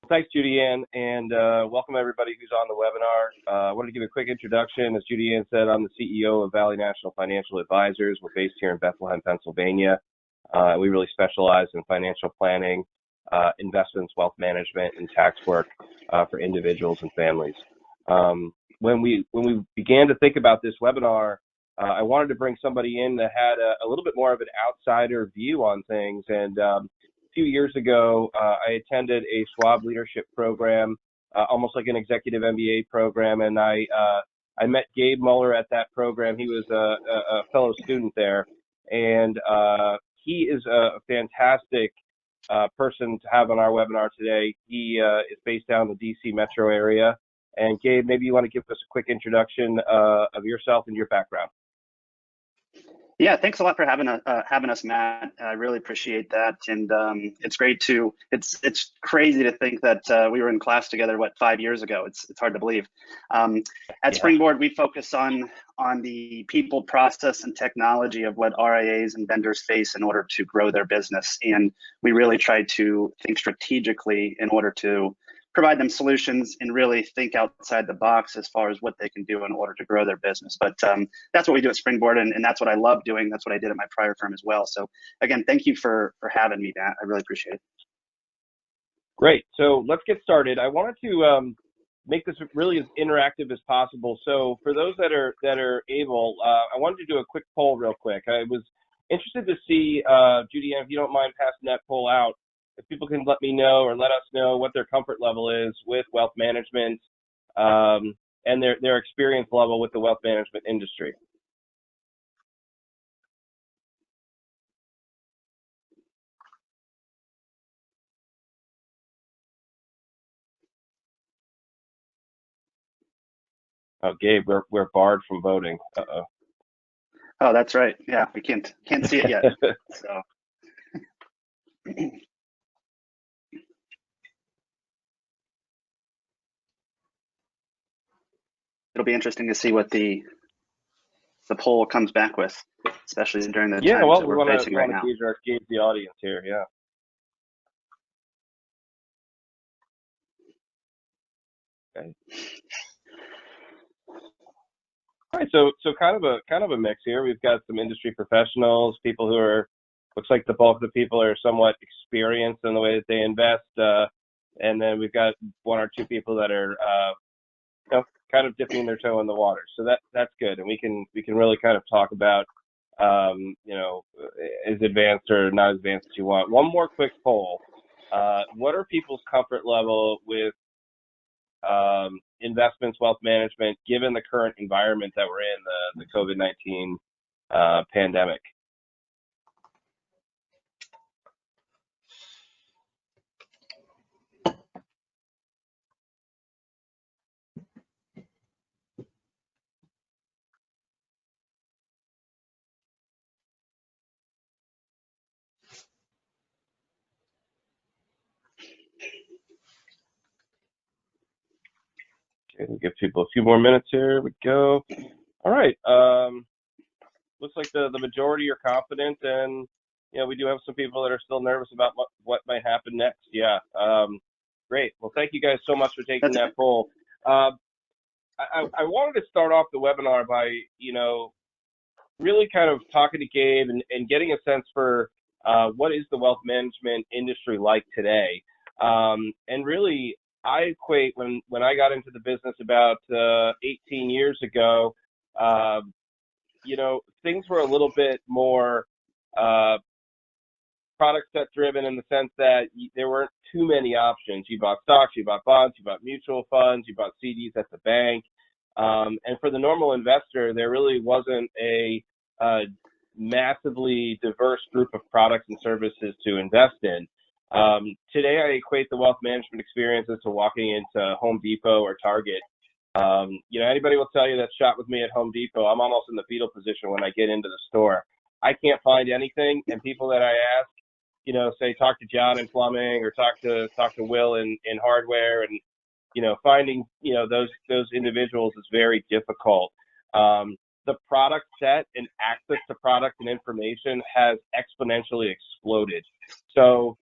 Thanks, Judy Ann, and welcome everybody who's on the webinar. I wanted to give a quick introduction. As Judy Ann said, I'm the CEO of Valley National Financial Advisors. We're based here in Bethlehem, Pennsylvania. We really specialize in financial planning, investments, wealth management, and tax work for individuals and families. When we began to think about this webinar, I wanted to bring somebody in that had a little bit more of an outsider view on things. And a few years ago, I attended a Schwab leadership program, almost like an executive MBA program, and I met Gabe Muller at that program. He was a fellow student there, and he is a fantastic person to have on our webinar today. He is based down in the DC metro area. And Gabe, maybe you want to give us a quick introduction of yourself and your background. Yeah, thanks a lot for having us, Matt. I really appreciate that, and it's great to. It's crazy to think that we were in class together 5 years ago. It's hard to believe. At Springboard, we focus on the people, process, and technology of what RIAs and vendors face in order to grow their business, and we really try to think strategically in order to provide them solutions and really think outside the box as far as what they can do in order to grow their business. But that's what we do at Springboard, and that's what I love doing. That's what I did at my prior firm as well. So again, thank you for having me, Matt. I really appreciate it. Great. So let's get started. I wanted to make this really as interactive as possible. So for those that are able, I wanted to do a quick poll real quick. I was interested to see, Judy, if you don't mind passing that poll out, if people can let me know or let us know what their comfort level is with wealth management and their experience level with the wealth management industry. Oh, Gabe, we're barred from voting. Uh-oh. Oh, that's right. Yeah, we can't see it yet. So. It'll be interesting to see what the poll comes back with, especially during the times that we're facing right now. We want to gauge the audience here, yeah. Okay. All right, so kind of a mix here. We've got some industry professionals, people who are, looks like the bulk of the people are somewhat experienced in the way that they invest, and then we've got one or two people that are kind of dipping their toe in the water. So that's good, and we can really kind of talk about is advanced or not as advanced as you want. One more quick poll: what are people's comfort level with investments, wealth management, given the current environment that we're in, the COVID-19 pandemic? Okay, we'll give people a few more minutes here. Here we go. All right. Looks like the majority are confident, and we do have some people that are still nervous about what might happen next. Yeah. Great. Well, thank you guys so much for taking that poll. I wanted to start off the webinar by really kind of talking to Gabe and getting a sense for what is the wealth management industry like today, and really. I equate when I got into the business about 18 years ago, things were a little bit more product set driven in the sense that there weren't too many options. You bought stocks, you bought bonds, you bought mutual funds, you bought CDs at the bank. And for the normal investor, there really wasn't a massively diverse group of products and services to invest in. Today, I equate the wealth management experience as to walking into Home Depot or Target. Anybody will tell you that shop with me at Home Depot, I'm almost in the fetal position when I get into the store. I can't find anything, and people that I ask, say talk to John in plumbing or talk to Will in hardware, and finding those individuals is very difficult. The product set and access to product and information has exponentially exploded. So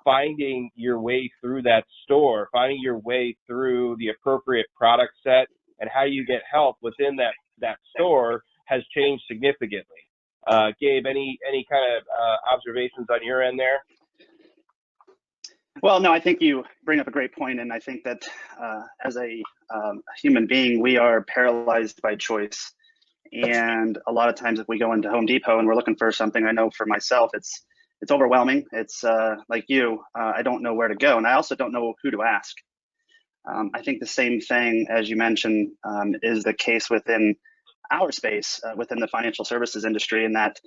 finding your way through that store, finding your way through the appropriate product set, and how you get help within that store has changed significantly. Gabe, any kind of observations on your end there? Well, no, I think you bring up a great point, and I think that as a human being, we are paralyzed by choice. And a lot of times, if we go into Home Depot and we're looking for something, I know for myself, it's overwhelming. It's like you, I don't know where to go, and I also don't know who to ask. I think the same thing, as you mentioned, is the case within our space, within the financial services industry, in that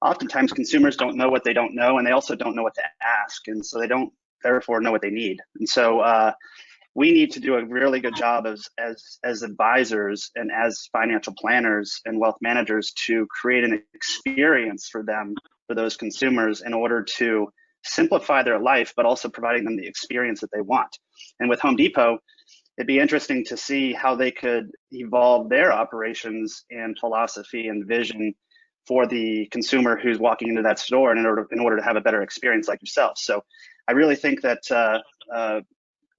oftentimes consumers don't know what they don't know, and they also don't know what to ask, and so they don't therefore know what they need. And so we need to do a really good job as advisors and as financial planners and wealth managers to create an experience for them, for those consumers, in order to simplify their life, but also providing them the experience that they want. And with Home Depot, it'd be interesting to see how they could evolve their operations and philosophy and vision for the consumer who's walking into that store in order to have a better experience like yourself. So I really think that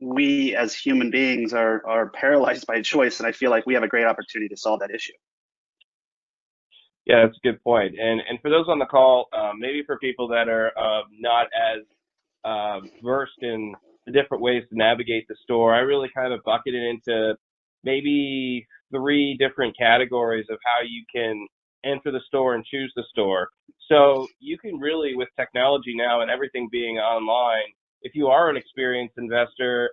we as human beings are paralyzed by choice, and I feel like we have a great opportunity to solve that issue. Yeah, that's a good point. And for those on the call, maybe for people that are not as versed in the different ways to navigate the store, I really kind of bucket it into maybe 3 different categories of how you can enter the store and choose the store. So you can really, with technology now and everything being online, if you are an experienced investor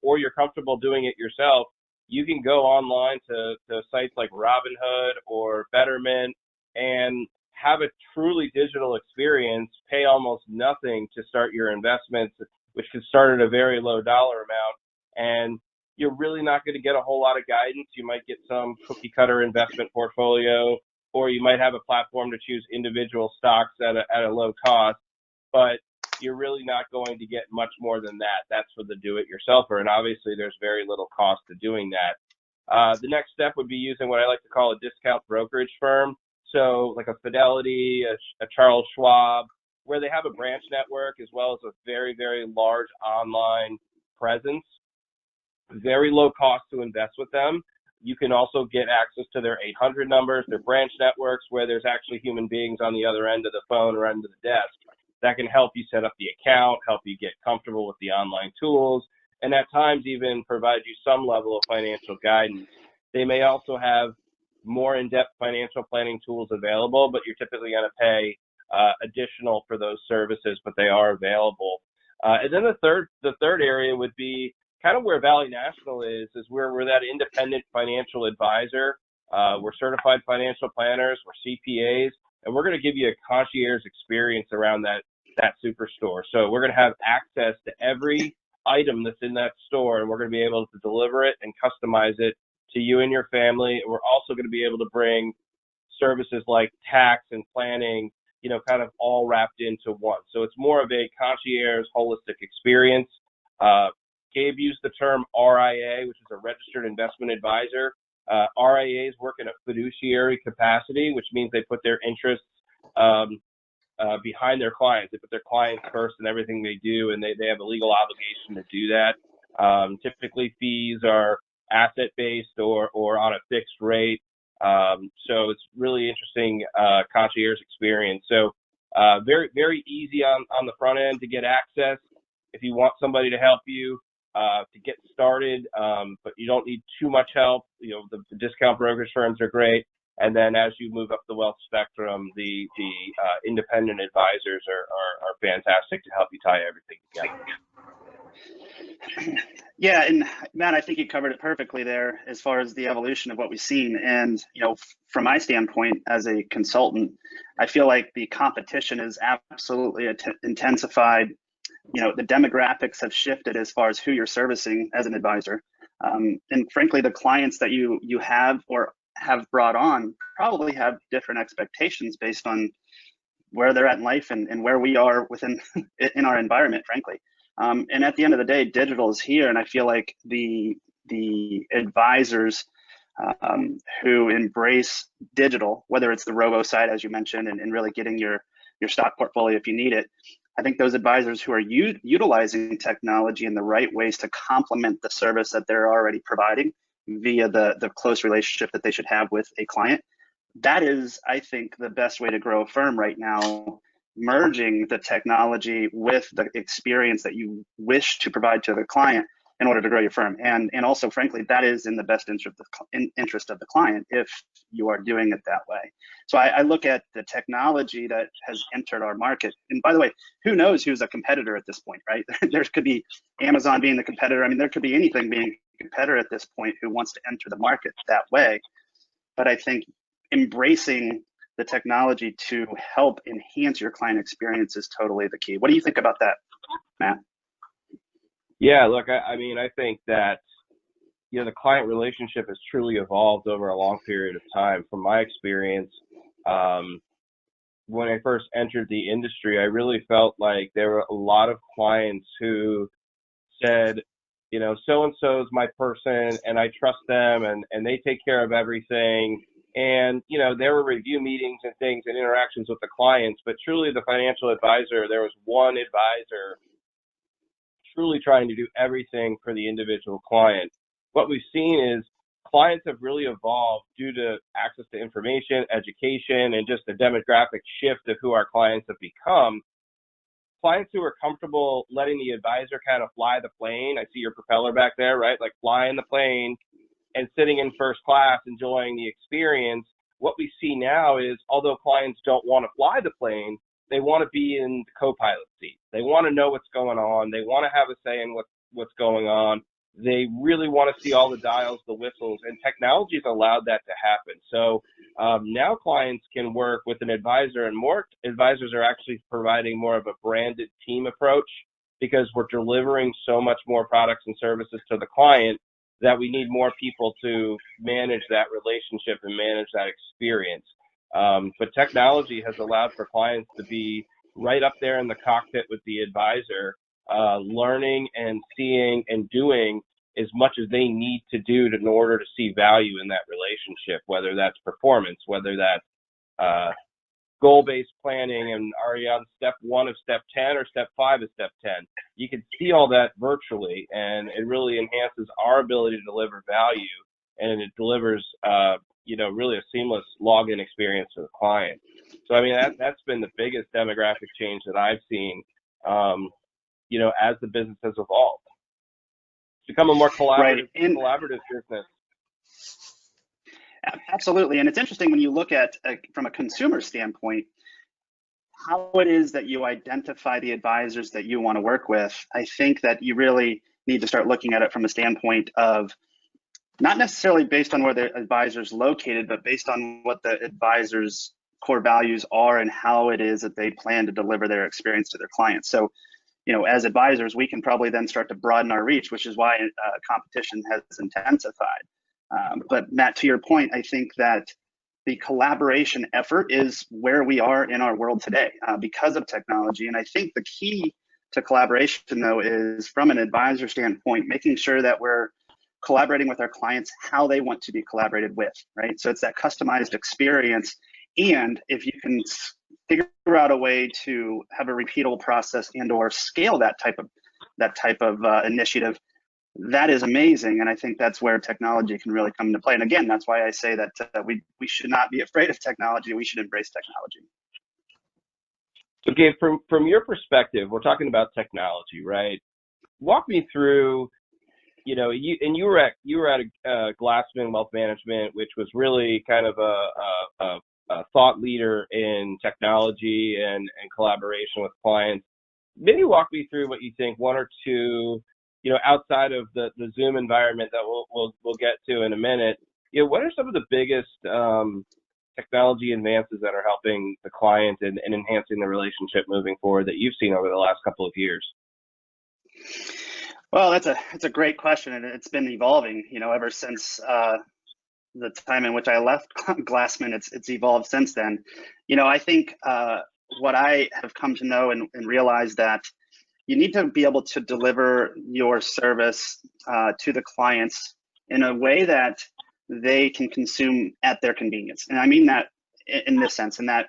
or you're comfortable doing it yourself, you can go online to sites like Robinhood or Betterment and have a truly digital experience, pay almost nothing to start your investments, which can start at a very low dollar amount. And you're really not going to get a whole lot of guidance. You might get some cookie cutter investment portfolio, or you might have a platform to choose individual stocks at a low cost, but you're really not going to get much more than that. That's for the do-it-yourselfer, and obviously there's very little cost to doing that. The next step would be using what I like to call a discount brokerage firm, so like a Fidelity, a Charles Schwab, where they have a branch network as well as a very, very large online presence. Very low cost to invest with them. You can also get access to their 800 numbers, their branch networks, where there's actually human beings on the other end of the phone or end of the desk that can help you set up the account, help you get comfortable with the online tools, and at times even provide you some level of financial guidance. They may also have more in-depth financial planning tools available, but you're typically going to pay additional for those services, but they are available. And then the third area would be kind of where Valley National is where we're that independent financial advisor. We're certified financial planners, we're CPAs, and we're going to give you a concierge experience around that superstore. So we're going to have access to every item that's in that store, and we're going to be able to deliver it and customize it to you and your family. And we're also going to be able to bring services like tax and planning, kind of all wrapped into one. So it's more of a concierge holistic experience. Gabe used the term RIA, which is a registered investment advisor. RIAs work in a fiduciary capacity, which means they put their interests behind their clients. They put their clients first in everything they do, and they have a legal obligation to do that. Typically, fees are asset-based or on a fixed rate. So it's really interesting concierge experience. So very, very easy on the front end to get access. If you want somebody to help you to get started, but you don't need too much help, the discount brokerage firms are great. And then as you move up the wealth spectrum, the independent advisors are fantastic to help you tie everything together. Yeah, and Matt, I think you covered it perfectly there as far as the evolution of what we've seen. And from my standpoint as a consultant, I feel like the competition is absolutely intensified. The demographics have shifted as far as who you're servicing as an advisor. And frankly, the clients that you have or have brought on probably have different expectations based on where they're at in life and where we are within in our environment, frankly. And at the end of the day, digital is here, and I feel like the advisors who embrace digital, whether it's the robo side, as you mentioned, and really getting your stock portfolio if you need it, I think those advisors who are utilizing technology in the right ways to complement the service that they're already providing via the close relationship that they should have with a client, that is, I think, the best way to grow a firm right now, merging the technology with the experience that you wish to provide to the client in order to grow your firm. And also, frankly, that is in the best interest of the client if you are doing it that way. So I look at the technology that has entered our market. And by the way, who knows who's a competitor at this point, right? There could be Amazon being the competitor. I mean, there could be anything being a competitor at this point who wants to enter the market that way. But I think embracing the technology to help enhance your client experience is totally the key. What do you think about that, Matt? Yeah, look, I mean, I think that, the client relationship has truly evolved over a long period of time. From my experience, when I first entered the industry, I really felt like there were a lot of clients who said, so-and-so is my person and I trust them and they take care of everything. And, there were review meetings and things and interactions with the clients, but truly the financial advisor, there was one advisor truly trying to do everything for the individual client. What we've seen is clients have really evolved due to access to information, education, and just the demographic shift of who our clients have become. Clients who are comfortable letting the advisor kind of fly the plane. I see your propeller back there, right? Like flying the plane and sitting in first class, enjoying the experience. What we see now is, although clients don't want to fly the plane, they want to be in the co-pilot seat. They want to know what's going on. They want to have a say in what's going on. They really want to see all the dials, the whistles, and technology has allowed that to happen. So now clients can work with an advisor, and more advisors are actually providing more of a branded team approach because we're delivering so much more products and services to the client that we need more people to manage that relationship and manage that experience. But technology has allowed for clients to be right up there in the cockpit with the advisor, learning and seeing and doing as much as they need to do in order to see value in that relationship, whether that's performance, whether that's goal-based planning, and are you on step 1 of step 10 or step 5 of step 10? You can see all that virtually, and it really enhances our ability to deliver value, and it delivers really a seamless login experience to the client. So, I mean, that's been the biggest demographic change that I've seen, as the business has evolved. It's become a more collaborative business. Absolutely. And it's interesting when you look at, from a consumer standpoint, how it is that you identify the advisors that you want to work with. I think that you really need to start looking at it from a standpoint of not necessarily based on where the advisor is located, but based on what the advisor's core values are and how it is that they plan to deliver their experience to their clients. So, as advisors, we can probably then start to broaden our reach, which is why competition has intensified. But Matt, to your point, I think that the collaboration effort is where we are in our world today because of technology. And I think the key to collaboration, though, is from an advisor standpoint, making sure that we're collaborating with our clients how they want to be collaborated with, right? So it's that customized experience. And if you can figure out a way to have a repeatable process and or scale that type of initiative, that is amazing. And I think that's where technology can really come into play. And again, that's why I say that we should not be afraid of technology. We should embrace technology. So Gabe, from your perspective, we're talking about technology, right? Walk me through, you were at Glassman Wealth Management, which was really kind of a thought leader in technology and collaboration with clients. Maybe walk me through what you think, one or two, outside of the Zoom environment that we'll get to in a minute. What are some of the biggest technology advances that are helping the client and enhancing the relationship moving forward that you've seen over the last couple of years? Well, that's a great question, and it's been evolving, ever since the time in which I left Glassman. It's evolved since then. I think what I have come to know and realize that you need to be able to deliver your service to the clients in a way that they can consume at their convenience. And I mean that in this sense, in that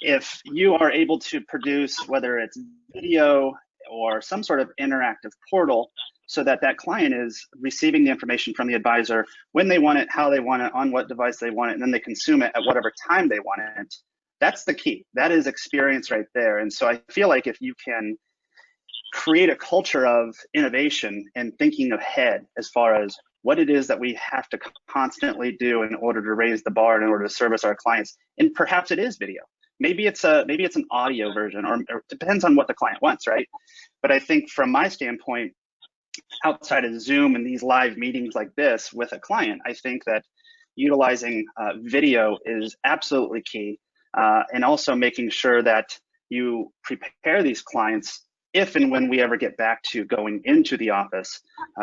if you are able to produce, whether it's video or some sort of interactive portal, so that that client is receiving the information from the advisor when they want it, how they want it, on what device they want it, and then they consume it at whatever time they want it. That's the key. That is experience right there. And so I feel like if you can create a culture of innovation and thinking ahead as far as what it is that we have to constantly do in order to raise the bar, in order to service our clients, and perhaps it is video. Maybe it's an audio version, or it depends on what the client wants, right? But I think from my standpoint, outside of Zoom and these live meetings like this with a client, I think that utilizing video is absolutely key, and also making sure that you prepare these clients if and when we ever get back to going into the office.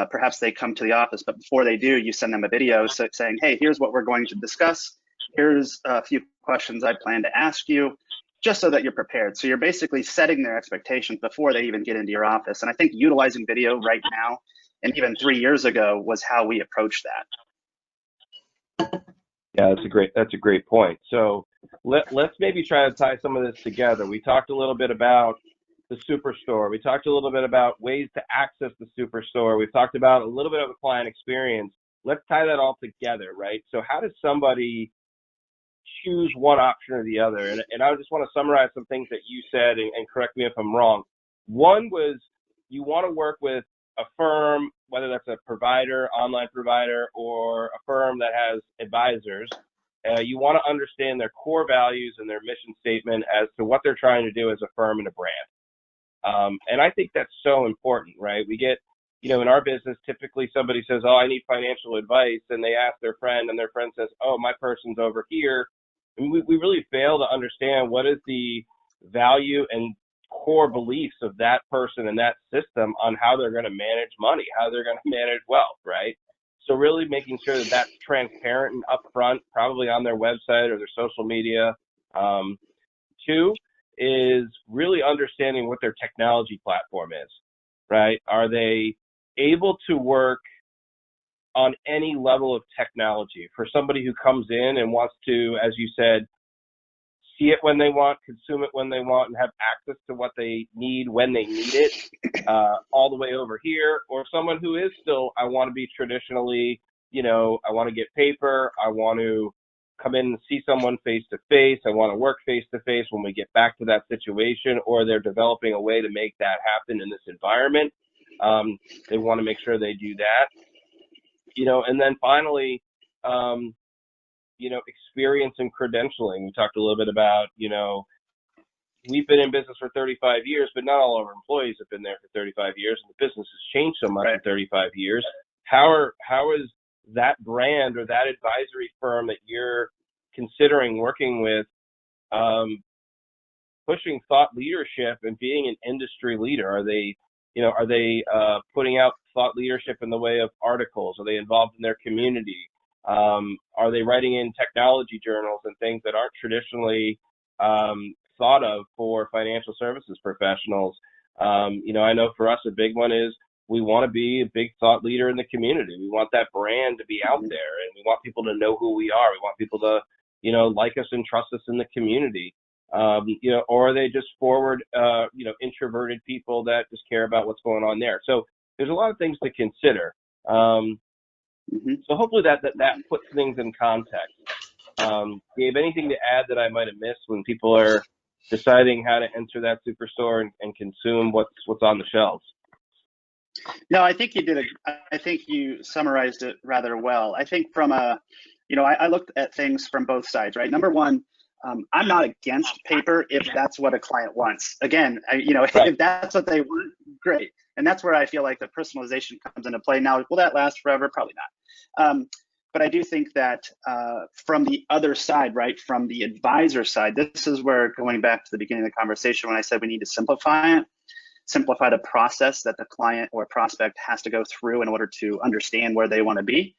Perhaps they come to the office, but before they do, you send them a video saying, hey, here's what we're going to discuss. Here's a few questions I plan to ask you, just so that you're prepared. So you're basically setting their expectations before they even get into your office. And I think utilizing video right now, and even 3 years ago, was how we approached that. Yeah, that's a great point. So let's maybe try to tie some of this together. We talked a little bit about the Superstore. We talked a little bit about ways to access the Superstore. We've talked about a little bit of the client experience. Let's tie that all together, right? So how does somebody choose one option or the other? And I just want to summarize some things that you said, and correct me if I'm wrong. One was you want to work with a firm, whether that's a provider, online provider, or a firm that has advisors. You want to understand their core values and their mission statement as to what they're trying to do as a firm and a brand. And I think that's so important, right? We get, in our business, typically somebody says, oh, I need financial advice, and they ask their friend, and their friend says, oh, my person's over here. And we really fail to understand what is the value and core beliefs of that person and that system on how they're going to manage money, how they're going to manage wealth, right? So really making sure that that's transparent and upfront, probably on their website or their social media. Two is really understanding what their technology platform is, right? Are they able to work on any level of technology? For somebody who comes in and wants to, as you said, see it when they want, consume it when they want, and have access to what they need when they need it, all the way over here, or someone who is still, I want to be traditionally, I want to get paper, I want to come in and see someone face to face, I want to work face to face when we get back to that situation, or they're developing a way to make that happen in this environment. They want to make sure they do that, and then finally, experience and credentialing. We talked a little bit about, we've been in business for 35 years, but not all of our employees have been there for 35 years, and the business has changed so much in 35 years. How is that brand or that advisory firm that you're considering working with pushing thought leadership and being an industry leader? Are they putting out thought leadership in the way of articles? Are they involved in their community? Are they writing in technology journals and things that aren't traditionally thought of for financial services professionals? I know for us, a big one is we want to be a big thought leader in the community. We want that brand to be out there, and we want people to know who we are. We want people to, like us and trust us in the community. Or are they just forward, introverted people that just care about what's going on there? So there's a lot of things to consider. So hopefully that puts things in context. Gabe, anything to add that I might have missed when people are deciding how to enter that Superstore and consume what's on the shelves? No, I think you summarized it rather well. I think from I looked at things from both sides, right? Number one, I'm not against paper if that's what a client wants. Again, if that's what they want, great. And that's where I feel like the personalization comes into play. Now, will that last forever? Probably not. But I do think that from the other side, right, from the advisor side, this is where, going back to the beginning of the conversation when I said we need to simplify the process that the client or prospect has to go through in order to understand where they want to be.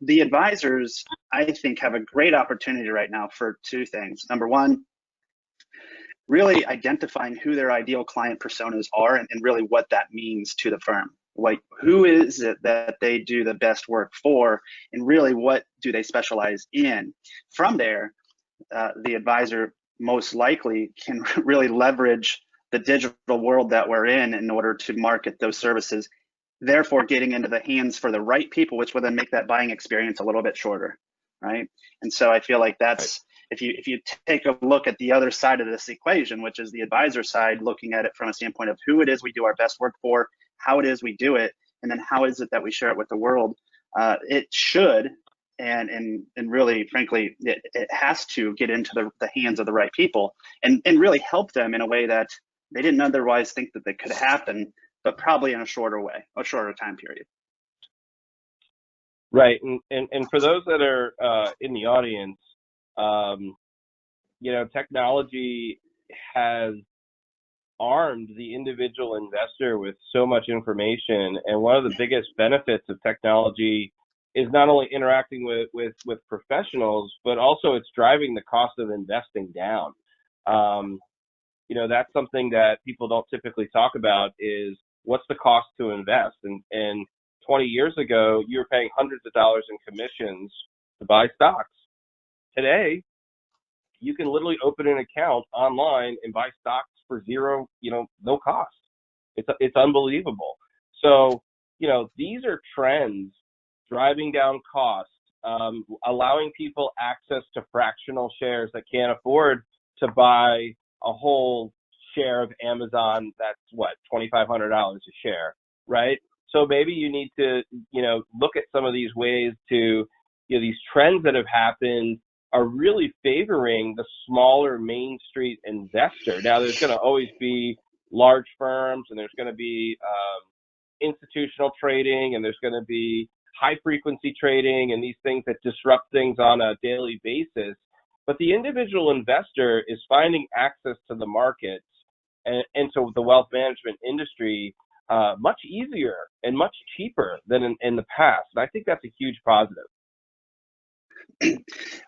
The advisors, I think, have a great opportunity right now for two things. Number one, really identifying who their ideal client personas are and really what that means to the firm. Like, who is it that they do the best work for, and really what do they specialize in? From there, the advisor most likely can really leverage the digital world that we're in order to market those services, therefore getting into the hands for the right people, which will then make that buying experience a little bit shorter, right? And so I feel like that's, if you take a look at the other side of this equation, which is the advisor side, looking at it from a standpoint of who it is we do our best work for, how it is we do it, and then how is it that we share it with the world, it should, and really, frankly, it has to get into the hands of the right people and really help them in a way that they didn't otherwise think that they could happen, but probably in a shorter way, a shorter time period. Right, and for those that are in the audience, technology has armed the individual investor with so much information, and one of the biggest benefits of technology is not only interacting with professionals, but also it's driving the cost of investing down. That's something that people don't typically talk about, is what's the cost to invest. And 20 years ago, you were paying hundreds of dollars in commissions to buy stocks. Today, you can literally open an account online and buy stocks for zero, no cost. It's unbelievable. So, these are trends driving down costs, allowing people access to fractional shares that can't afford to buy a whole share of Amazon. That's what, $2,500 a share, right? So maybe you need to, look at some of these ways to, these trends that have happened are really favoring the smaller Main Street investor. Now, there's going to always be large firms, and there's going to be institutional trading, and there's going to be high frequency trading and these things that disrupt things on a daily basis. But the individual investor is finding access to the markets and to the wealth management industry much easier and much cheaper than in the past. And I think that's a huge positive.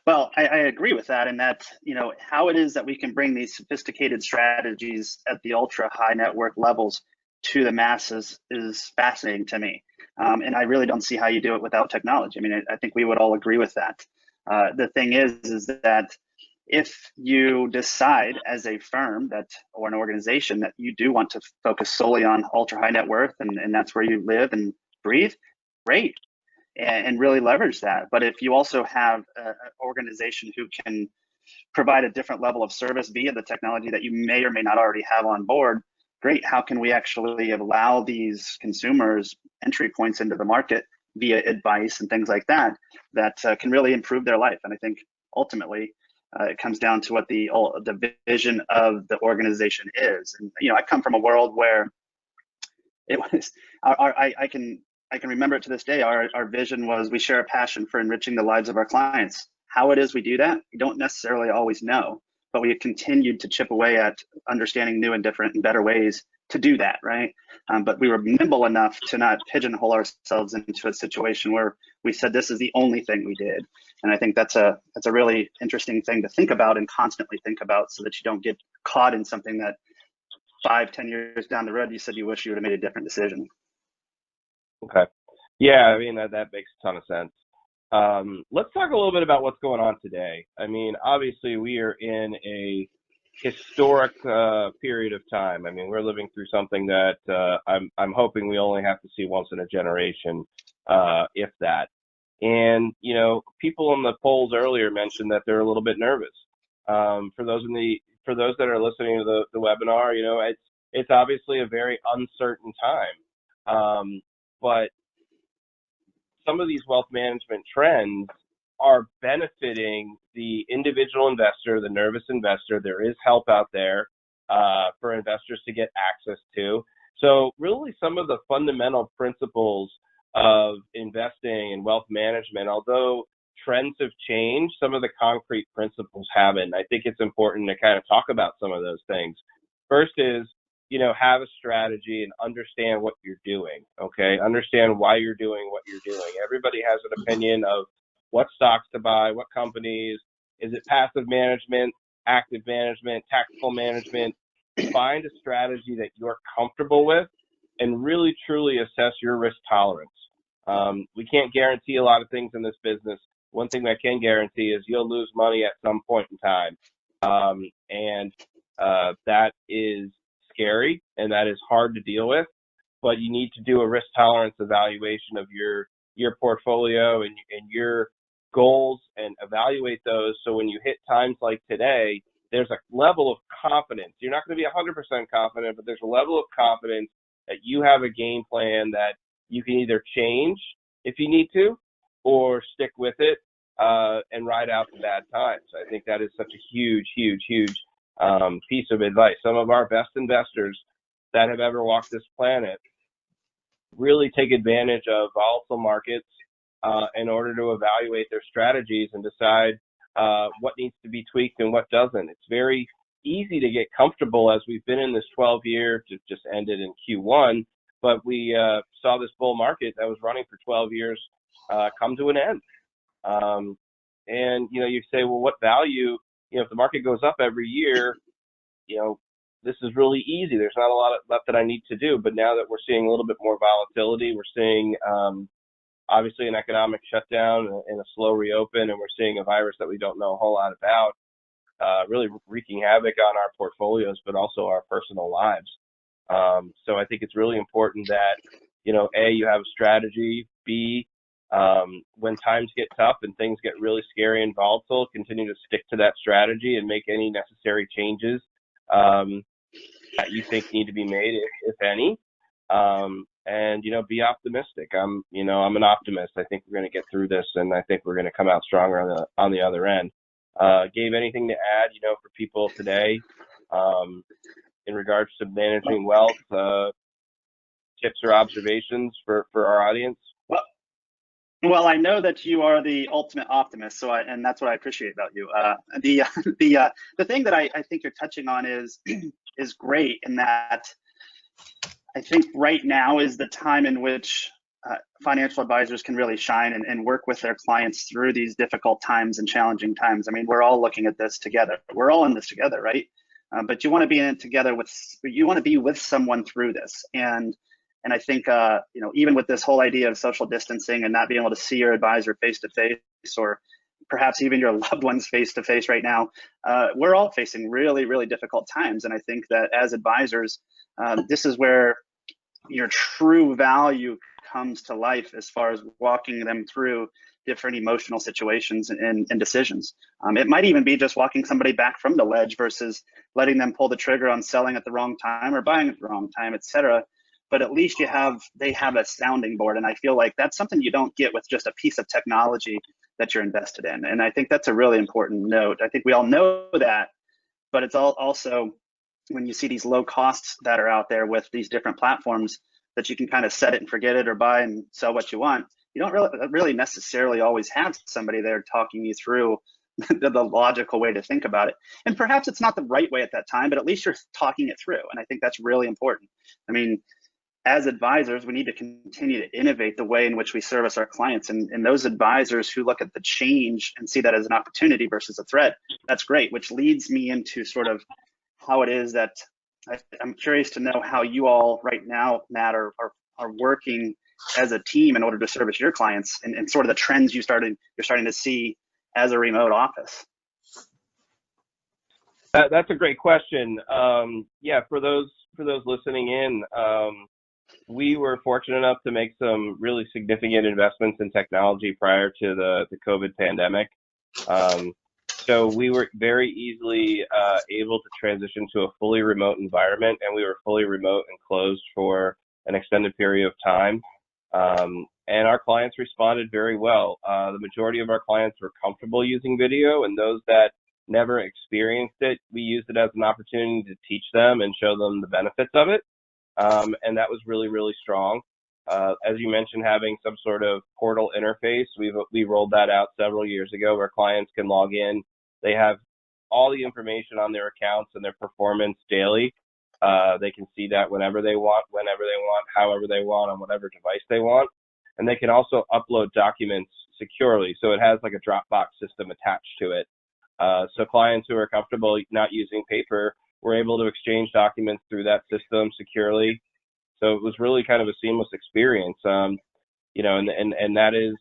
Well, I agree with that, and that, how it is that we can bring these sophisticated strategies at the ultra high net worth levels to the masses is fascinating to me. And I really don't see how you do it without technology. I mean, I think we would all agree with that. The thing is that if you decide as a firm or an organization that you do want to focus solely on ultra high net worth, and that's where you live and breathe, great, and really leverage that. But if you also have an organization who can provide a different level of service via the technology that you may or may not already have on board, great. How can we actually allow these consumers entry points into the market via advice and things like that can really improve their life? And I think ultimately it comes down to what the vision of the organization is. And I come from a world where it was I can remember it to this day. Our vision was, we share a passion for enriching the lives of our clients. How it is we do that, we don't necessarily always know, but we have continued to chip away at understanding new and different and better ways to do that, right? But we were nimble enough to not pigeonhole ourselves into a situation where we said this is the only thing we did. And I think that's a really interesting thing to think about and constantly think about, so that you don't get caught in something that 5-10 years down the road you said you wish you would have made a different decision. Okay. Yeah, I mean, that makes a ton of sense. Let's talk a little bit about what's going on today. I mean, obviously we are in a historic period of time. I mean, we're living through something that I'm hoping we only have to see once in a generation, if that. And people in the polls earlier mentioned that they're a little bit nervous. For those that are listening to the webinar, it's obviously a very uncertain time. But some of these wealth management trends are benefiting the individual investor, the nervous investor. There is help out there for investors to get access to. So really some of the fundamental principles of investing and wealth management, although trends have changed, some of the concrete principles haven't. I think it's important to kind of talk about some of those things. First is, have a strategy and understand what you're doing, okay? Understand why you're doing what you're doing. Everybody has an opinion of what stocks to buy, what companies. Is it passive management, active management, tactical management? Find a strategy that you're comfortable with and really truly assess your risk tolerance. We can't guarantee a lot of things in this business. One thing I can guarantee is you'll lose money at some point in time. And that is scary and that is hard to deal with, but you need to do a risk tolerance evaluation of your portfolio and your goals and evaluate those. So when you hit times like today, there's a level of confidence. You're not going to be 100% confident, but there's a level of confidence that you have a game plan that you can either change if you need to or stick with it and ride out the bad times. I think that is such a huge piece of advice. Some of our best investors that have ever walked this planet really take advantage of volatile markets in order to evaluate their strategies and decide what needs to be tweaked and what doesn't. It's very easy to get comfortable as we've been in this 12-year, just ended in Q1, but we saw this bull market that was running for 12 years come to an end. And, you say, well, what value, if the market goes up every year, this is really easy. There's not a lot left that I need to do. But now that we're seeing a little bit more volatility, we're seeing obviously an economic shutdown and a slow reopen, and we're seeing a virus that we don't know a whole lot about, really wreaking havoc on our portfolios, but also our personal lives. So I think it's really important that, A, you have a strategy, B, when times get tough and things get really scary and volatile, continue to stick to that strategy and make any necessary changes that you think need to be made, if any. And, be optimistic. I'm an optimist. I think we're going to get through this, and I think we're going to come out stronger on the other end. Gabe, anything to add, for people today in regards to managing wealth, tips or observations for our audience? Well, I know that you are the ultimate optimist, and that's what I appreciate about you. The thing that I think you're touching on is great, in that I think right now is the time in which financial advisors can really shine and work with their clients through these difficult times and challenging times. I mean, we're all looking at this together. We're all in this together, right? But you want to be in it together you want to be with someone through this. And I think, even with this whole idea of social distancing and not being able to see your advisor face to face, or perhaps even your loved ones face to face right now, we're all facing really, really difficult times. And I think that as advisors, this is where your true value comes to life, as far as walking them through different emotional situations and decisions. It might even be just walking somebody back from the ledge versus letting them pull the trigger on selling at the wrong time or buying at the wrong time, etc. But at least they have a sounding board. And I feel like that's something you don't get with just a piece of technology that you're invested in. And I think that's a really important note. I think we all know that, but it's also when you see these low costs that are out there with these different platforms that you can kind of set it and forget it or buy and sell what you want, you don't really necessarily always have somebody there talking you through the logical way to think about it. And perhaps it's not the right way at that time, but at least you're talking it through. And I think that's really important. I mean, as advisors, we need to continue to innovate the way in which we service our clients. And those advisors who look at the change and see that as an opportunity versus a threat, that's great, which leads me into sort of how it is that I'm curious to know how you all right now, Matt, are working as a team in order to service your clients, and sort of the trends you're starting to see as a remote office. That's a great question. Yeah, for those listening in, we were fortunate enough to make some really significant investments in technology prior to the COVID pandemic. So we were very easily able to transition to a fully remote environment, and we were fully remote and closed for an extended period of time. And our clients responded very well. The majority of our clients were comfortable using video, and those that never experienced it, we used it as an opportunity to teach them and show them the benefits of it. And that was really, really strong. As you mentioned, having some sort of portal interface, we rolled that out several years ago, where clients can log in. They have all the information on their accounts and their performance daily. They can see that whenever they want, however they want, on whatever device they want. And they can also upload documents securely. So it has like a Dropbox system attached to it. So clients who are comfortable not using paper were able to exchange documents through that system securely. So it was really kind of a seamless experience. And that is,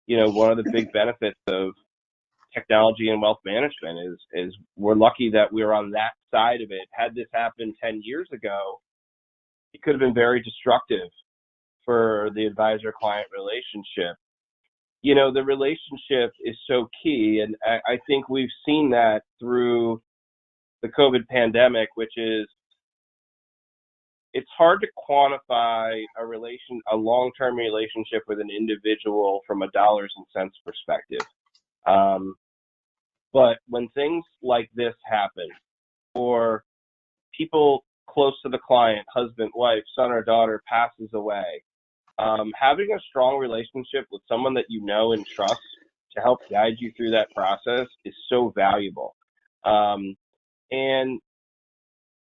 one of the big benefits of technology and wealth management. Is we're lucky that we're on that side of it. Had this happened 10 years ago, it could have been very destructive for the advisor-client relationship. You know, the relationship is so key, and I think we've seen that through the COVID pandemic, which is, it's hard to quantify a long-term relationship with an individual from a dollars and cents perspective. But when things like this happen, or people close to the client, husband, wife, son, or daughter passes away, having a strong relationship with someone that you know and trust to help guide you through that process is so valuable. And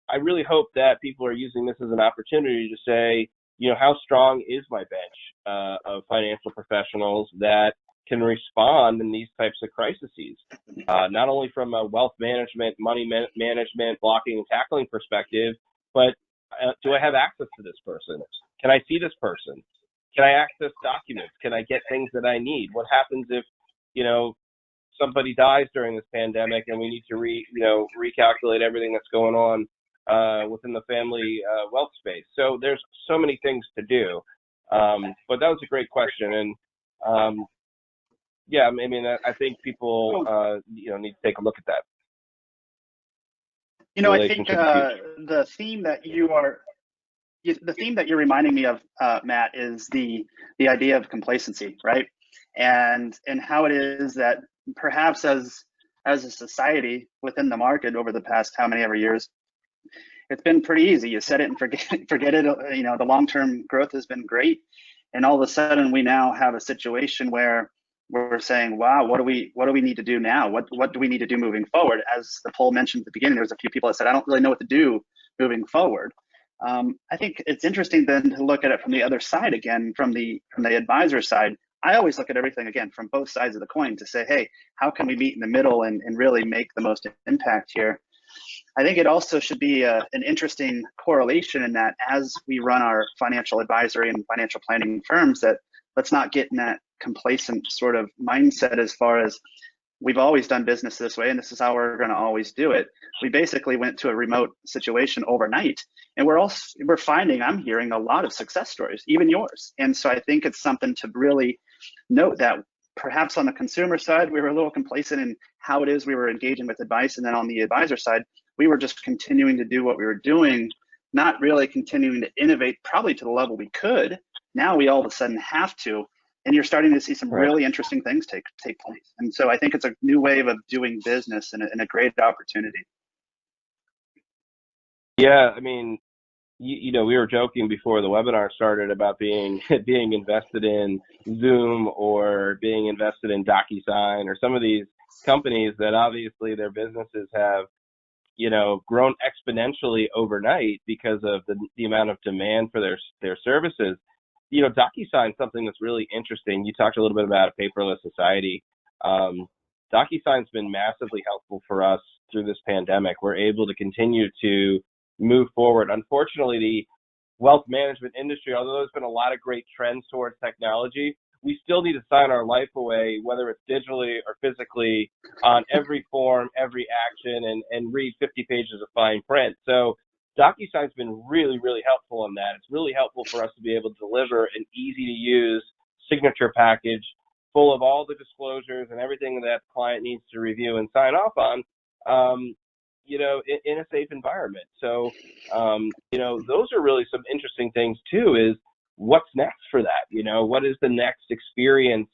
I really hope that people are using this as an opportunity to say, you know, how strong is my bench of financial professionals that can respond in these types of crises, not only from a wealth management, money management, blocking and tackling perspective, but do I have access to this person? Can I see this person? Can I access documents? Can I get things that I need? What happens if, you know, somebody dies during this pandemic and we need to recalculate everything that's going on within the family wealth space? So there's so many things to do. But that was a great question. And yeah, I mean, I think people, need to take a look at that. You know, I think the theme that you're reminding me of, Matt, is the idea of complacency, right? And how it is that perhaps as a society within the market over the past how many ever years, it's been pretty easy. You set it and forget it. You know, the long-term growth has been great, and all of a sudden we now have a situation where we're saying, wow, what do we need to do now? What do we need to do moving forward? As the poll mentioned at the beginning, there was a few people that said, I don't really know what to do moving forward. I think it's interesting then to look at it from the other side again, from the advisor side. I always look at everything again from both sides of the coin to say, hey, how can we meet in the middle and really make the most impact here? I think it also should be an interesting correlation in that as we run our financial advisory and financial planning firms, that let's not get in that complacent sort of mindset as far as we've always done business this way and this is how we're going to always do it. We basically went to a remote situation overnight, and we're finding, I'm hearing a lot of success stories, even yours. And so I think it's something to really note that perhaps on the consumer side, we were a little complacent in how it is we were engaging with advice. And then on the advisor side, we were just continuing to do what we were doing, not really continuing to innovate probably to the level we could. Now we all of a sudden have to, and you're starting to see some really interesting things take place. And so I think it's a new wave of doing business and a great opportunity. Yeah, I mean, you know, we were joking before the webinar started about being invested in Zoom or being invested in DocuSign or some of these companies that obviously their businesses have, you know, grown exponentially overnight because of the amount of demand for their services. You know, DocuSign is something that's really interesting. You talked a little bit about a paperless society. DocuSign's been massively helpful for us through this pandemic. We're able to continue to move forward. Unfortunately, the wealth management industry, although there's been a lot of great trends towards technology, we still need to sign our life away, whether it's digitally or physically, on every form, every action, and read 50 pages of fine print. So DocuSign's been really, really helpful in that. It's really helpful for us to be able to deliver an easy-to-use signature package full of all the disclosures and everything that the client needs to review and sign off on, you know, in a safe environment. So, you know, those are really some interesting things too, is what's next for that? You know, what is the next experience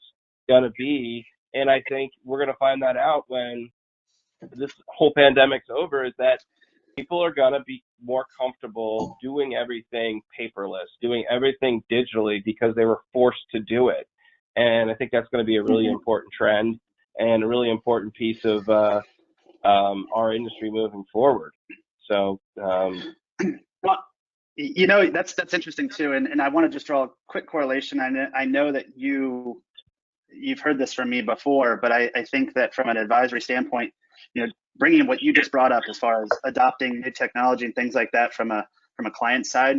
going to be? And I think we're going to find that out when this whole pandemic's over, is that people are going to be more comfortable doing everything paperless, doing everything digitally because they were forced to do it. And I think that's going to be a really important trend and a really important piece of our industry moving forward. So, well, you know, that's interesting too. And I want to just draw a quick correlation. I know that you've heard this from me before, but I think that from an advisory standpoint, you know, bringing what you just brought up as far as adopting new technology and things like that from a client side,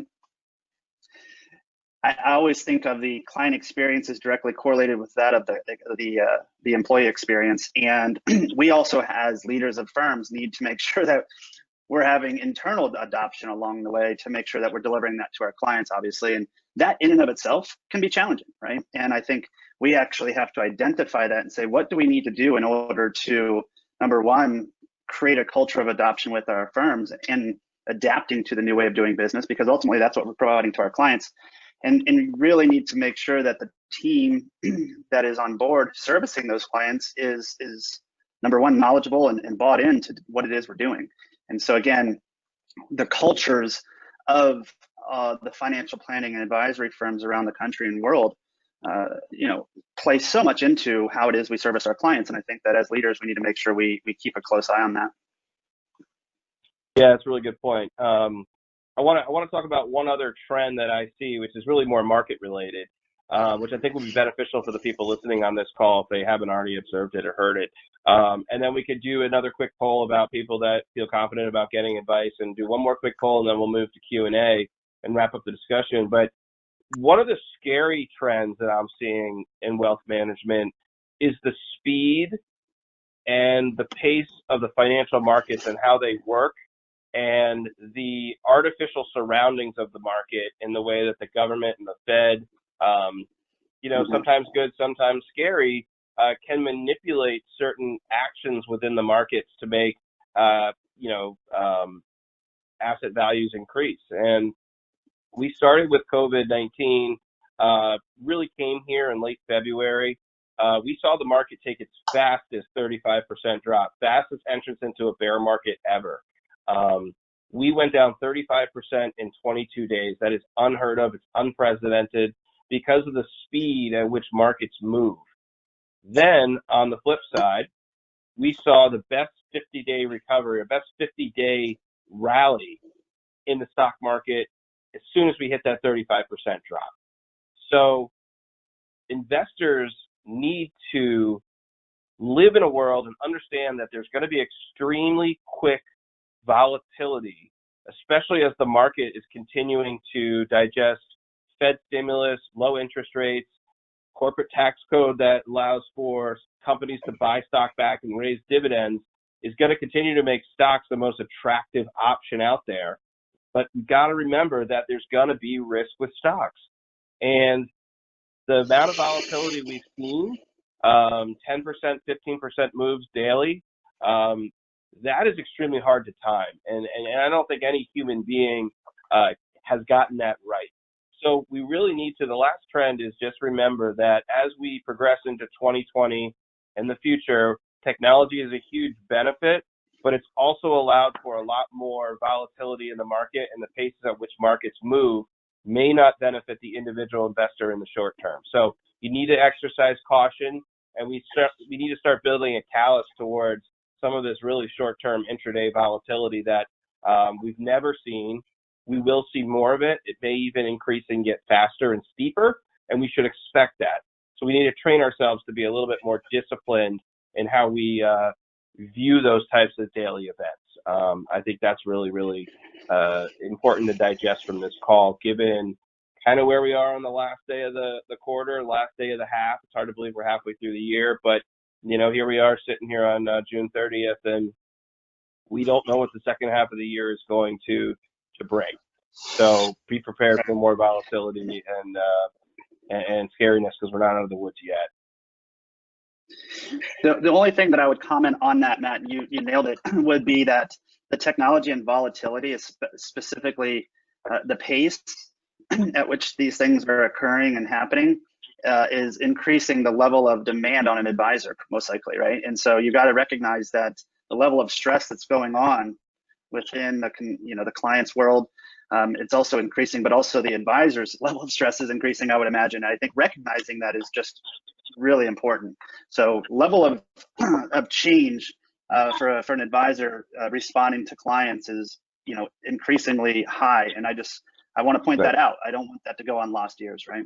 I always think of the client experience as directly correlated with that of the employee experience, and we also, as leaders of firms, need to make sure that we're having internal adoption along the way to make sure that we're delivering that to our clients, obviously. And that in and of itself can be challenging, right? And I think we actually have to identify that and say, what do we need to do in order to, number one, create a culture of adoption with our firms and adapting to the new way of doing business, because ultimately that's what we're providing to our clients. And really need to make sure that the team that is on board servicing those clients is number one, knowledgeable and bought into what it is we're doing. And so again, the cultures of the financial planning and advisory firms around the country and world, play so much into how it is we service our clients. And I think that as leaders, we need to make sure we keep a close eye on that. Yeah, that's a really good point. I want to talk about one other trend that I see, which is really more market related, which I think will be beneficial for the people listening on this call if they haven't already observed it or heard it. And then we could do another quick poll about people that feel confident about getting advice, and do one more quick poll, and then we'll move to Q&A and wrap up the discussion. But one of the scary trends that I'm seeing in wealth management is the speed and the pace of the financial markets and how they work, and the artificial surroundings of the market in the way that the government and the Fed, sometimes good, sometimes scary, can manipulate certain actions within the markets to make, asset values increase. And we started with COVID-19, really came here in late February. We saw the market take its fastest 35% drop, fastest entrance into a bear market ever. We went down 35% in 22 days. That is unheard of. It's unprecedented because of the speed at which markets move. Then on the flip side, we saw the best 50-day recovery, or best 50-day rally in the stock market as soon as we hit that 35% drop. So investors need to live in a world and understand that there's going to be extremely quick volatility, especially as the market is continuing to digest Fed stimulus, low interest rates, corporate tax code that allows for companies to buy stock back and raise dividends, is going to continue to make stocks the most attractive option out there. But you've got to remember that there's going to be risk with stocks. And the amount of volatility we've seen, 10%, 15% moves daily, that is extremely hard to time. And I don't think any human being has gotten that right. So we really need to, the last trend is just remember that as we progress into 2020 and the future, technology is a huge benefit, but it's also allowed for a lot more volatility in the market, and the paces at which markets move may not benefit the individual investor in the short term. So you need to exercise caution, and we need to start building a callus towards some of this really short-term intraday volatility that we've never seen. We will see more of it. It may even increase and get faster and steeper, and we should expect that. So we need to train ourselves to be a little bit more disciplined in how we view those types of daily events. I think that's really, really important to digest from this call, given kind of where we are on the last day of the quarter, last day of the half. It's hard to believe we're halfway through the year, but here we are sitting here on June 30th, and we don't know what the second half of the year is going to bring. So be prepared for more volatility and scariness, because we're not out of the woods yet. The only thing that I would comment on that, Matt, you nailed it, would be that the technology and volatility is specifically the pace at which these things are occurring and happening is increasing the level of demand on an advisor, most likely, right? And so you got to recognize that the level of stress that's going on within the client's world, it's also increasing, but also the advisor's level of stress is increasing, I would imagine. I think recognizing that is just really important. So level of change for an advisor responding to clients is increasingly high, and I want to point that out. I don't want that to go on lost years, right?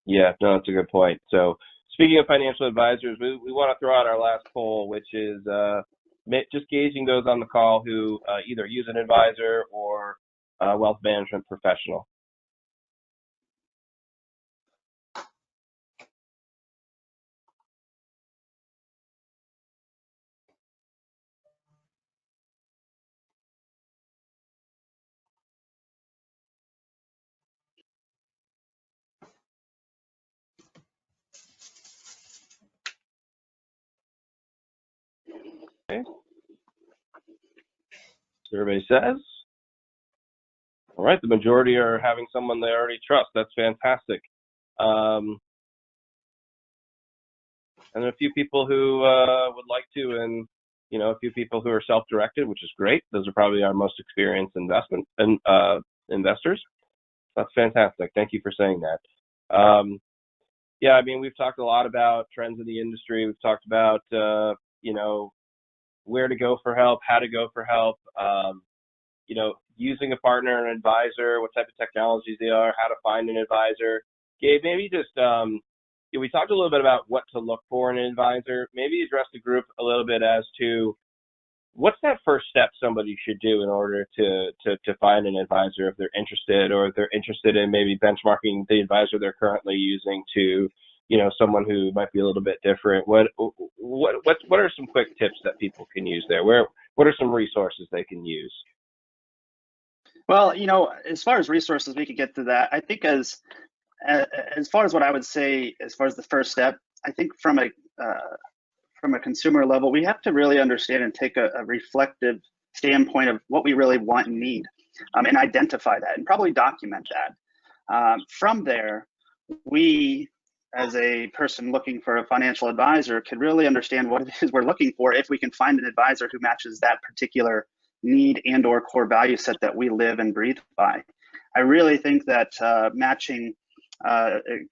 Yeah, no, that's a good point. So speaking of financial advisors, we want to throw out our last poll, which is just gauging those on the call who either use an advisor or a wealth management professional. Survey says. All right, the majority are having someone they already trust. That's fantastic. And a few people who would like to, and a few people who are self-directed, which is great. Those are probably our most experienced investors. That's fantastic. Thank you for saying that. Yeah, I mean, we've talked a lot about trends in the industry. We've talked about, where to go for help, how to go for help, using a partner or an advisor, what type of technologies they are, how to find an advisor. Gabe, maybe just, we talked a little bit about what to look for in an advisor. Maybe address the group a little bit as to what's that first step somebody should do in order to find an advisor if they're interested, or if they're interested in maybe benchmarking the advisor they're currently using to, someone who might be a little bit different. What are some quick tips that people can use there? What are some resources they can use? Well, as far as resources, we could get to that. I think as far as what I would say, as far as the first step, I think from a consumer level, we have to really understand and take a reflective standpoint of what we really want and need, and identify that and probably document that. From there, we, as a person looking for a financial advisor, could really understand what it is we're looking for if we can find an advisor who matches that particular need and or core value set that we live and breathe by. I really think that matching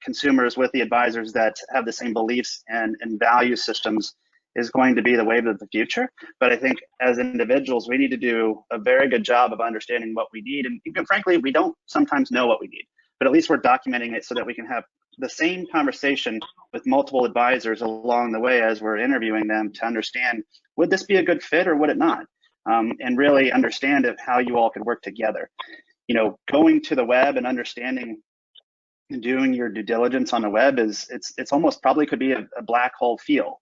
consumers with the advisors that have the same beliefs and value systems is going to be the wave of the future. But I think as individuals, we need to do a very good job of understanding what we need. And even frankly, we don't sometimes know what we need, but at least we're documenting it so that we can have the same conversation with multiple advisors along the way as we're interviewing them to understand, would this be a good fit or would it not? And really understand how you all could work together. Going to the web and understanding and doing your due diligence on the web it's almost probably could be a black hole feel.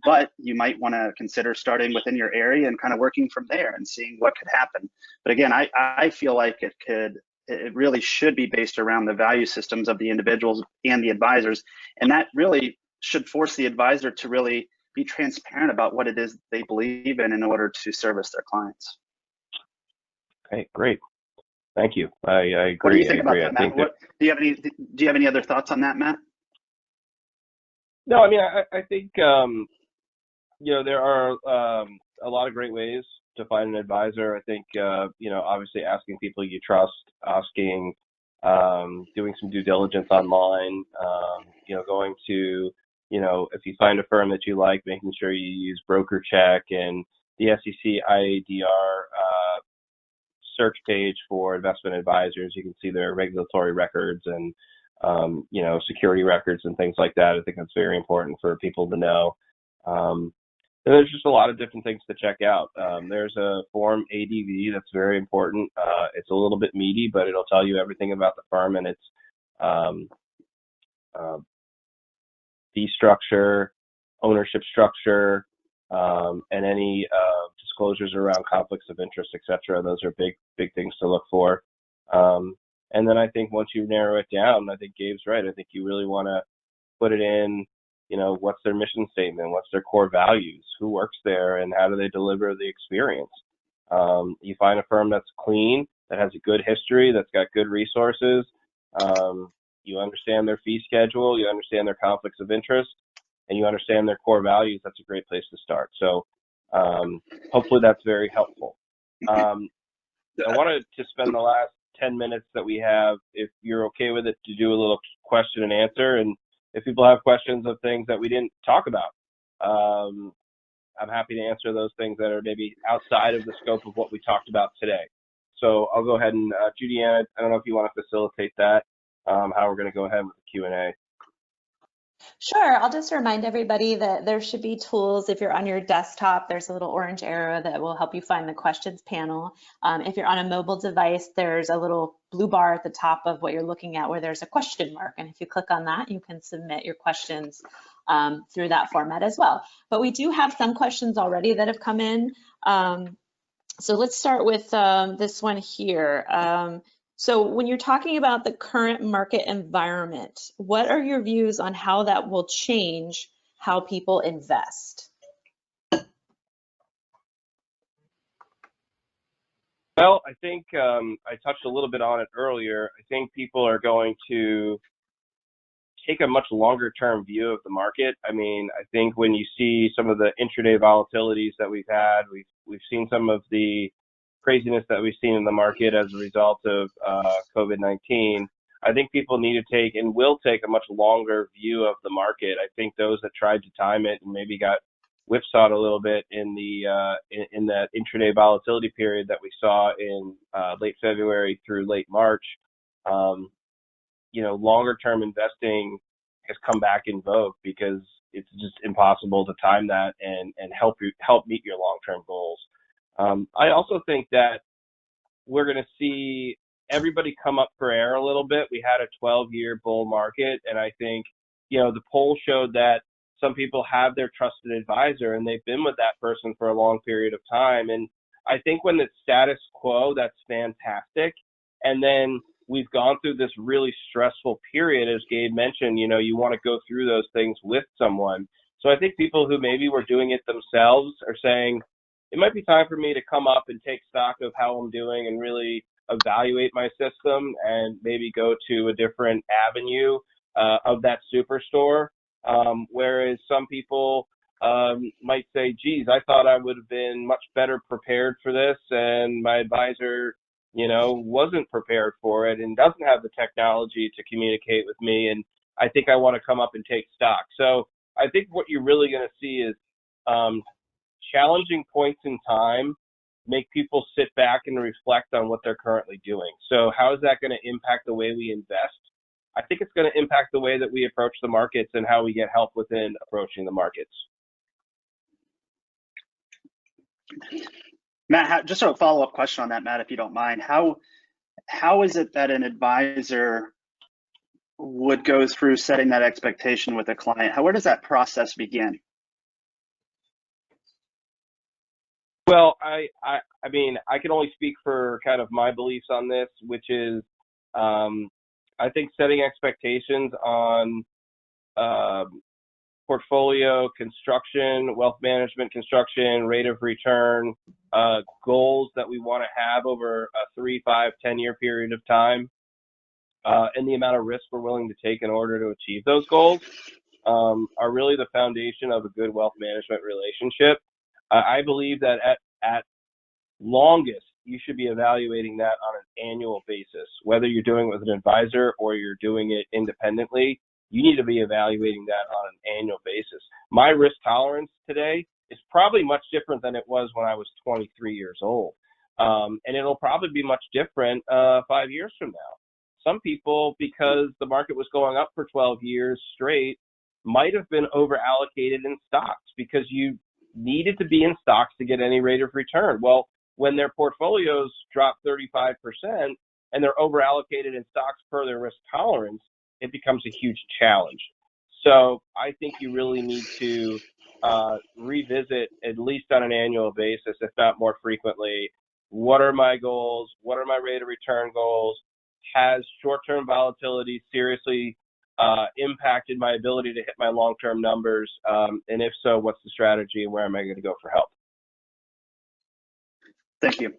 But you might want to consider starting within your area and kind of working from there and seeing what could happen. But again, I feel like it really should be based around the value systems of the individuals and the advisors. And that really should force the advisor to really be transparent about what it is they believe in order to service their clients. Okay, great. Thank you. I agree. What do you think about that, Matt? Do you have any other thoughts on that, Matt? No, I mean, I think, there are a lot of great ways to find an advisor. I think, obviously asking people you trust, doing some due diligence online, going to, if you find a firm that you like, making sure you use BrokerCheck and the SEC IADR search page for investment advisors. You can see their regulatory records and, security records and things like that. I think that's very important for people to know. And there's just a lot of different things to check out. There's a form ADV that's very important. It's a little bit meaty, but it'll tell you everything about the firm and its fee structure, ownership structure, and any disclosures around conflicts of interest, et cetera. Those are big things to look for. And then I think once you narrow it down, I think Gabe's right. I think you really want to put it in, what's their mission statement, what's their core values, who works there, and how do they deliver the experience. You find a firm that's clean, that has a good history, that's got good resources, you understand their fee schedule, you understand their conflicts of interest, and you understand their core values, that's a great place to start. So hopefully that's very helpful. I wanted to spend the last 10 minutes that we have, if you're okay with it, to do a little question and answer. And if people have questions of things that we didn't talk about, I'm happy to answer those things that are maybe outside of the scope of what we talked about today. So I'll go ahead and, Judy-Ann, I don't know if you want to facilitate that, how we're going to go ahead with the Q&A. Sure. I'll just remind everybody that there should be tools. If you're on your desktop, there's a little orange arrow that will help you find the questions panel. If you're on a mobile device, there's a little blue bar at the top of what you're looking at where there's a question mark. And if you click on that, you can submit your questions through that format as well. But we do have some questions already that have come in. So let's start with this one here. So when you're talking about the current market environment, what are your views on how that will change how people invest? Well, I think I touched a little bit on it earlier. I think people are going to take a much longer term view of the market. I mean, I think when you see some of the intraday volatilities that we've had, we've seen some of the craziness that we've seen in the market as a result of COVID-19. I think people need to take and will take a much longer view of the market. I think those that tried to time it and maybe got whipsawed a little bit in the in that intraday volatility period that we saw in late February through late March. Um, Longer term investing has come back in vogue because it's just impossible to time that and help meet your long term goals. I also think that we're going to see everybody come up for air a little bit. We had a 12-year bull market, and I think the poll showed that some people have their trusted advisor and they've been with that person for a long period of time. And I think when it's status quo, that's fantastic. And then we've gone through this really stressful period, as Gabe mentioned, you want to go through those things with someone. So I think people who maybe were doing it themselves are saying, it might be time for me to come up and take stock of how I'm doing and really evaluate my system and maybe go to a different avenue of that superstore. Whereas some people might say, geez, I thought I would have been much better prepared for this, and my advisor wasn't prepared for it and doesn't have the technology to communicate with me. And I think I want to come up and take stock. So I think what you're really going to see is challenging points in time make people sit back and reflect on what they're currently doing. So how is that going to impact the way we invest? I think it's going to impact the way that we approach the markets and how we get help within approaching the markets. Matt, just a follow-up question on that, Matt, if you don't mind. How is it that an advisor would go through setting that expectation with a client? Where does that process begin? Well, I mean, I can only speak for kind of my beliefs on this, which is I think setting expectations on portfolio construction, wealth management construction, rate of return, goals that we want to have over a 3, 5, 10-year period of time, and the amount of risk we're willing to take in order to achieve those goals are really the foundation of a good wealth management relationship. I believe that at longest, you should be evaluating that on an annual basis. Whether you're doing it with an advisor or you're doing it independently, you need to be evaluating that on an annual basis. My risk tolerance today is probably much different than it was when I was 23 years old. And it'll probably be much different 5 years from now. Some people, because the market was going up for 12 years straight, might have been over allocated in stocks because you needed to be in stocks to get any rate of return. Well, when their portfolios drop 35% and they're over allocated in stocks per their risk tolerance, it becomes a huge challenge. So I think you really need to revisit, at least on an annual basis, if not more frequently, what are my goals? What are my rate of return goals? Has short-term volatility seriously impacted my ability to hit my long-term numbers? And if so, what's the strategy and where am I going to go for help? Thank you.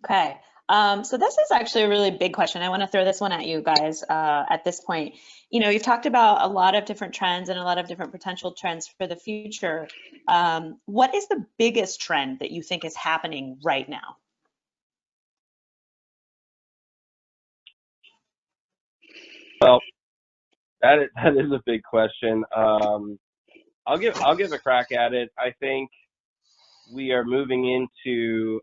Okay. So this is actually a really big question. I want to throw this one at you guys at this point. You've talked about a lot of different trends and a lot of different potential trends for the future. What is the biggest trend that you think is happening right now? Well, that is a big question. I'll give a crack at it. I think we are moving into.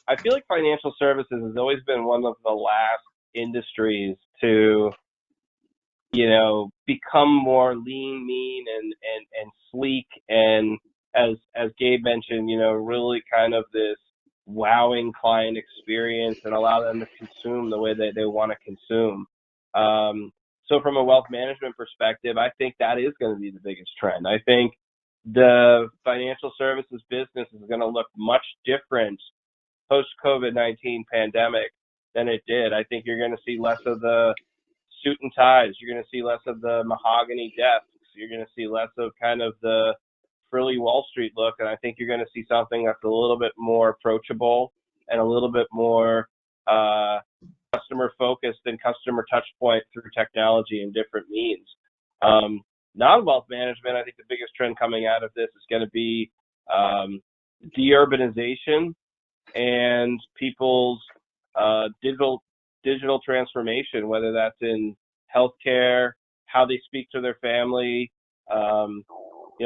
I feel like financial services has always been one of the last industries to, become more lean, mean, and sleek, and as Gabe mentioned, really kind of this wowing client experience and allow them to consume the way that they want to consume. So from a wealth management perspective, I think that is going to be the biggest trend. I think the financial services business is going to look much different post-COVID-19 pandemic than it did. I think you're going to see less of the suit and ties. You're going to see less of the mahogany desks. You're going to see less of kind of the frilly Wall Street look, and I think you're going to see something that's a little bit more approachable and a little bit more customer focused and customer touch point through technology and different means. Non-wealth management, I think the biggest trend coming out of this is going to be deurbanization and people's digital transformation, whether that's in healthcare, how they speak to their family.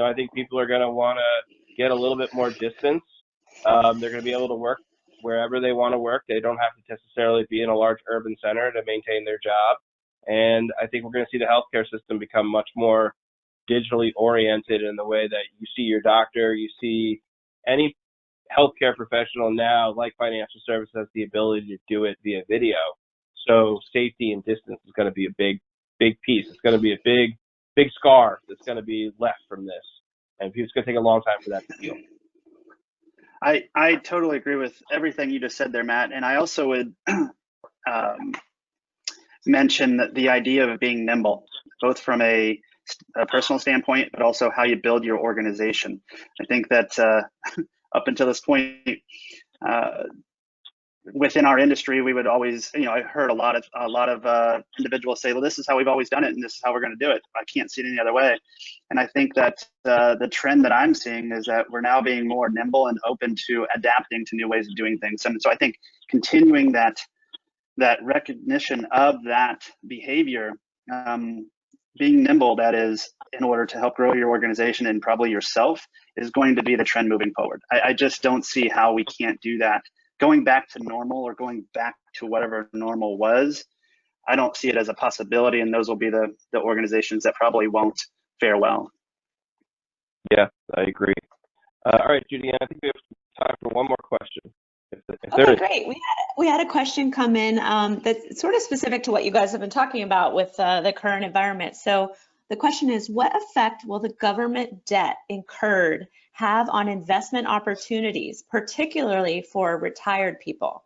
I think people are going to want to get a little bit more distance. They're going to be able to work wherever they want to work. They don't have to necessarily be in a large urban center to maintain their job. And I think we're going to see the healthcare system become much more digitally oriented in the way that you see your doctor, you see any healthcare professional now, like financial services, has the ability to do it via video. So safety and distance is going to be a big piece. It's going to be a big scar that's going to be left from this. And it's going to take a long time for that to heal. I totally agree with everything you just said there, Matt. And I also would mention that the idea of being nimble, both from a personal standpoint, but also how you build your organization. I think that up until this point, within our industry, we would always, I heard a lot of individuals say, well, this is how we've always done it, and this is how we're going to do it. I can't see it any other way. And I think that the trend that I'm seeing is that we're now being more nimble and open to adapting to new ways of doing things. And so I think continuing that recognition of that behavior, being nimble, that is, in order to help grow your organization and probably yourself, is going to be the trend moving forward. I just don't see how we can't do that. Going back to normal or going back to whatever normal was, I don't see it as a possibility, and those will be the organizations that probably won't fare well. Yeah, I agree. All right, Judy, I think we have time for one more question. Okay, great. We had a question come in that's sort of specific to what you guys have been talking about with the current environment. So the question is, what effect will the government debt incurred have on investment opportunities, particularly for retired people?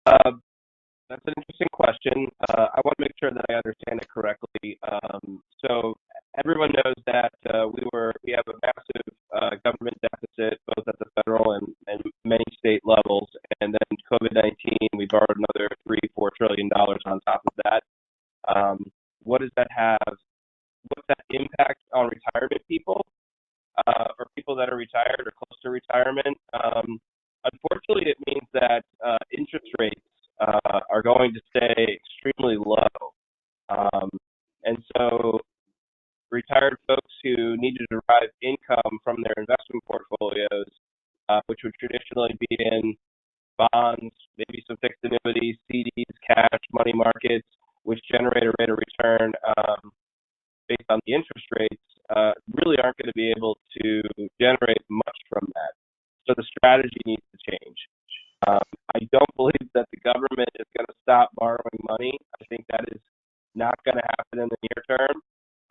That's an interesting question. I want to make sure that I understand it correctly. So everyone knows that we have a massive government deficit, both at the federal and many state levels. And then COVID-19, we borrowed another $3-4 trillion on top of that. What does that have? What's that impact on retirement people or people that are retired or close to retirement? Unfortunately, it means that interest rates are going to stay extremely low. And so retired folks who need to derive income from their investment portfolios, which would traditionally be in bonds, maybe some fixed annuities, CDs, cash, money markets, which generate a rate of return based on the interest rates, really aren't going to be able to generate much from that. So the strategy needs to change. I don't believe that the government is going to stop borrowing money. I think that is not going to happen in the near term.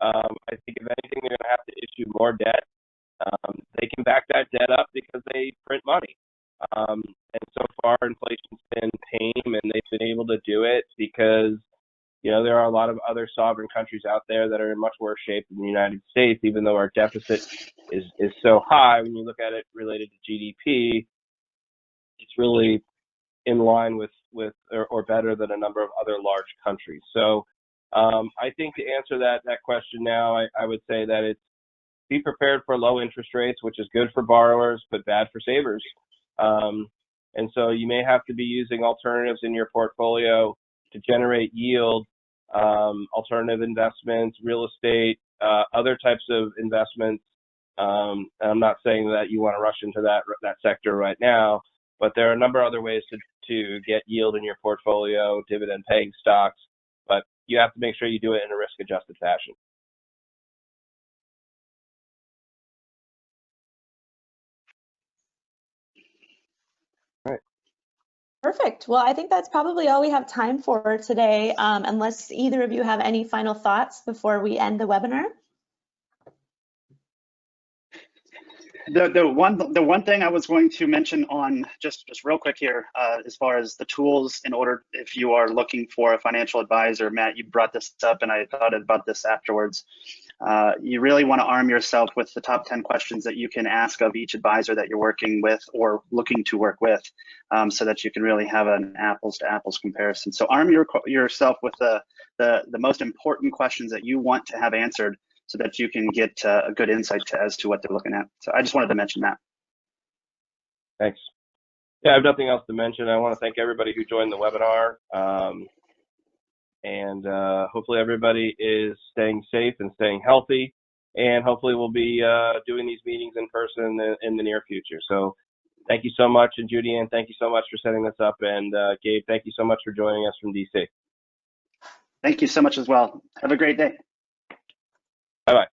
I think if anything, they're going to have to issue more debt. They can back that debt up because they print money. And so far, inflation's been tame, and they've been able to do it because, there are a lot of other sovereign countries out there that are in much worse shape than the United States, even though our deficit is so high. When you look at it related to GDP, it's really in line with or better than a number of other large countries. So I think to answer that question now, I would say that it's be prepared for low interest rates, which is good for borrowers, but bad for savers. And so you may have to be using alternatives in your portfolio to generate yield, alternative investments, real estate, other types of investments. And I'm not saying that you want to rush into that sector right now, but there are a number of other ways to get yield in your portfolio, dividend paying stocks, but you have to make sure you do it in a risk adjusted fashion. All right. Perfect. Well, I think that's probably all we have time for today, unless either of you have any final thoughts before we end the webinar. The one thing I was going to mention on just real quick here, as far as the tools in order, if you are looking for a financial advisor, Matt, you brought this up and I thought about this afterwards. You really want to arm yourself with the top 10 questions that you can ask of each advisor that you're working with or looking to work with, so that you can really have an apples to apples comparison. So arm yourself with the most important questions that you want to have answered, so that you can get a good insight as to what they're looking at. So I just wanted to mention that. Thanks. Yeah, I have nothing else to mention. I want to thank everybody who joined the webinar. And hopefully everybody is staying safe and staying healthy. And hopefully we'll be doing these meetings in person in the near future. So thank you so much. And Judy Ann, thank you so much for setting this up. And Gabe, thank you so much for joining us from DC. Thank you so much as well. Have a great day. Bye-bye.